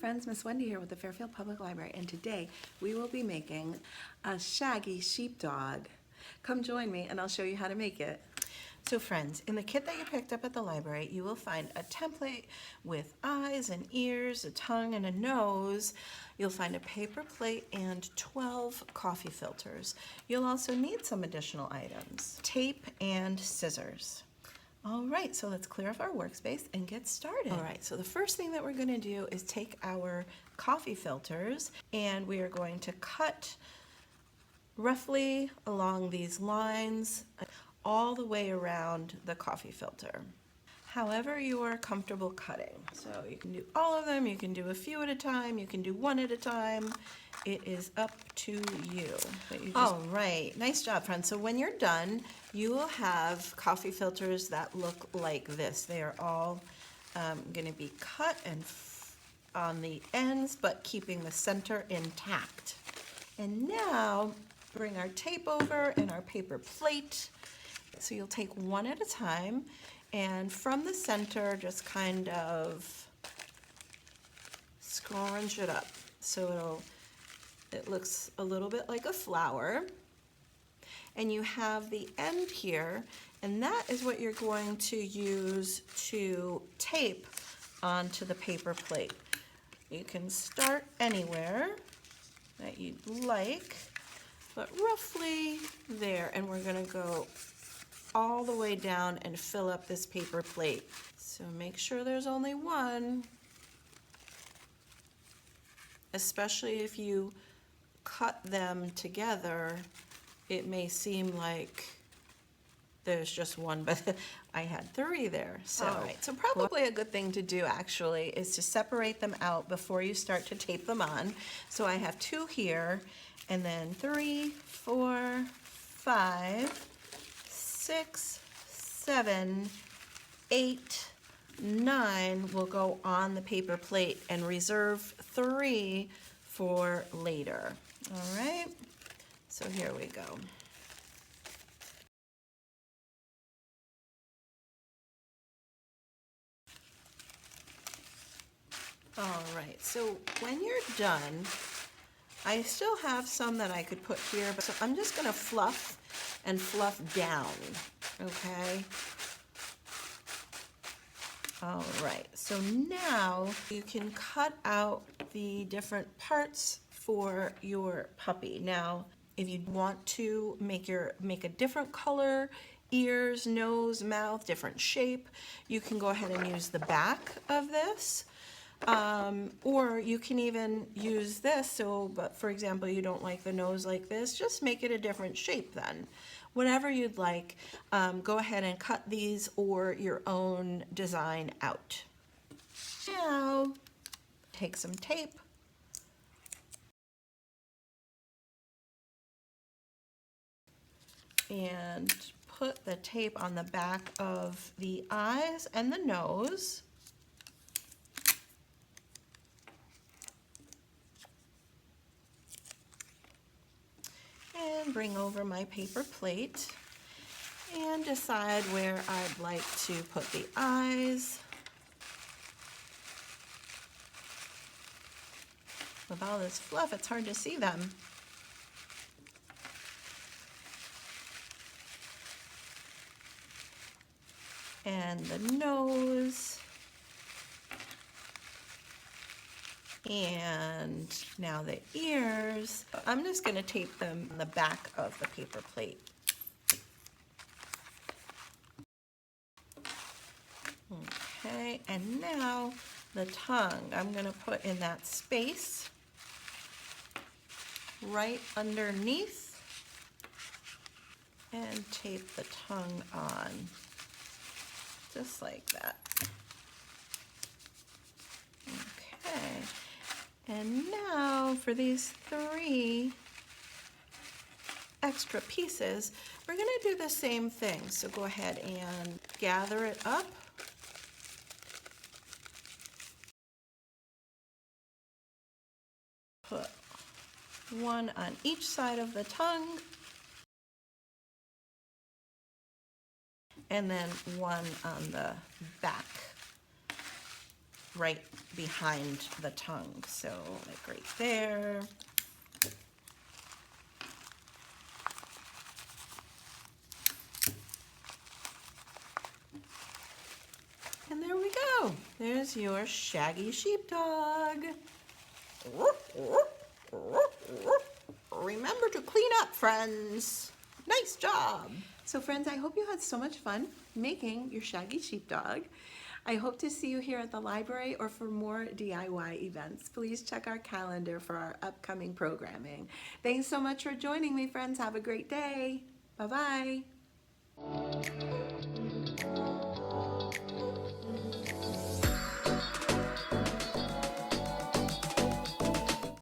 friends, Miss Wendy here with the Fairfield Public Library, and today we will be making a Shaggy Sheepdog. Come join me and I'll show you how to make it. So friends, in the kit that you picked up at the library, you will find a template with eyes and ears, a tongue and a nose. You'll find a paper plate and 12 coffee filters. You'll also need some additional items, tape and scissors. All right, so let's clear off our workspace and get started. All right, so the first thing that we're gonna do is take our coffee filters and we are going to cut roughly along these lines all the way around the coffee filter. However you are comfortable cutting. So you can do all of them, you can do a few at a time, you can do one at a time. It is up to you. All right, nice job, friends. So when you're done, you will have coffee filters that look like this. They are all gonna be cut and on the ends, but keeping the center intact. And now bring our tape over and our paper plate. So you'll take one at a time, and from the center, just kind of scrunch it up. So it looks a little bit like a flower. And you have the end here, and that is what you're going to use to tape onto the paper plate. You can start anywhere that you'd like, but roughly there, and we're gonna go all the way down and fill up this paper plate. So make sure there's only one, especially if you cut them together. It may seem like there's just one, but I had 3 there. So, all right, so probably a good thing to do actually is to separate them out before you start to tape them on. So I have 2 here, and then 3, 4, 5, 6, 7, 8, 9 will go on the paper plate, and reserve 3 for later. All right, so here we go. All right, so when you're done, I still have some that I could put here, but so I'm just gonna fluff and fluff down, okay? All right, so now you can cut out the different parts for your puppy. Now, if you want to make a different color, ears, nose, mouth, different shape, you can go ahead and use the back of this. Or you can even use this, but for example, you don't like the nose like this, just make it a different shape then. Whatever you'd like, go ahead and cut these or your own design out. Now, take some tape. And put the tape on the back of the eyes and the nose. And bring over my paper plate and decide where I'd like to put the eyes. With all this fluff, it's hard to see them. And the nose. And now the ears. I'm just going to tape them on the back of the paper plate. Okay, and now the tongue. I'm going to put in that space right underneath and tape the tongue on, just like that. Okay. And now for these 3 extra pieces, we're going to do the same thing. So go ahead and gather it up. Put one on each side of the tongue. And then one on the back. right behind the tongue. So like right there. And there we go. There's your Shaggy Sheepdog. Remember to clean up, friends. Nice job. So friends, I hope you had so much fun making your Shaggy Sheepdog. I hope to see you here at the library or for more DIY events. Please check our calendar for our upcoming programming. Thanks so much for joining me, friends. Have a great day. Bye-bye.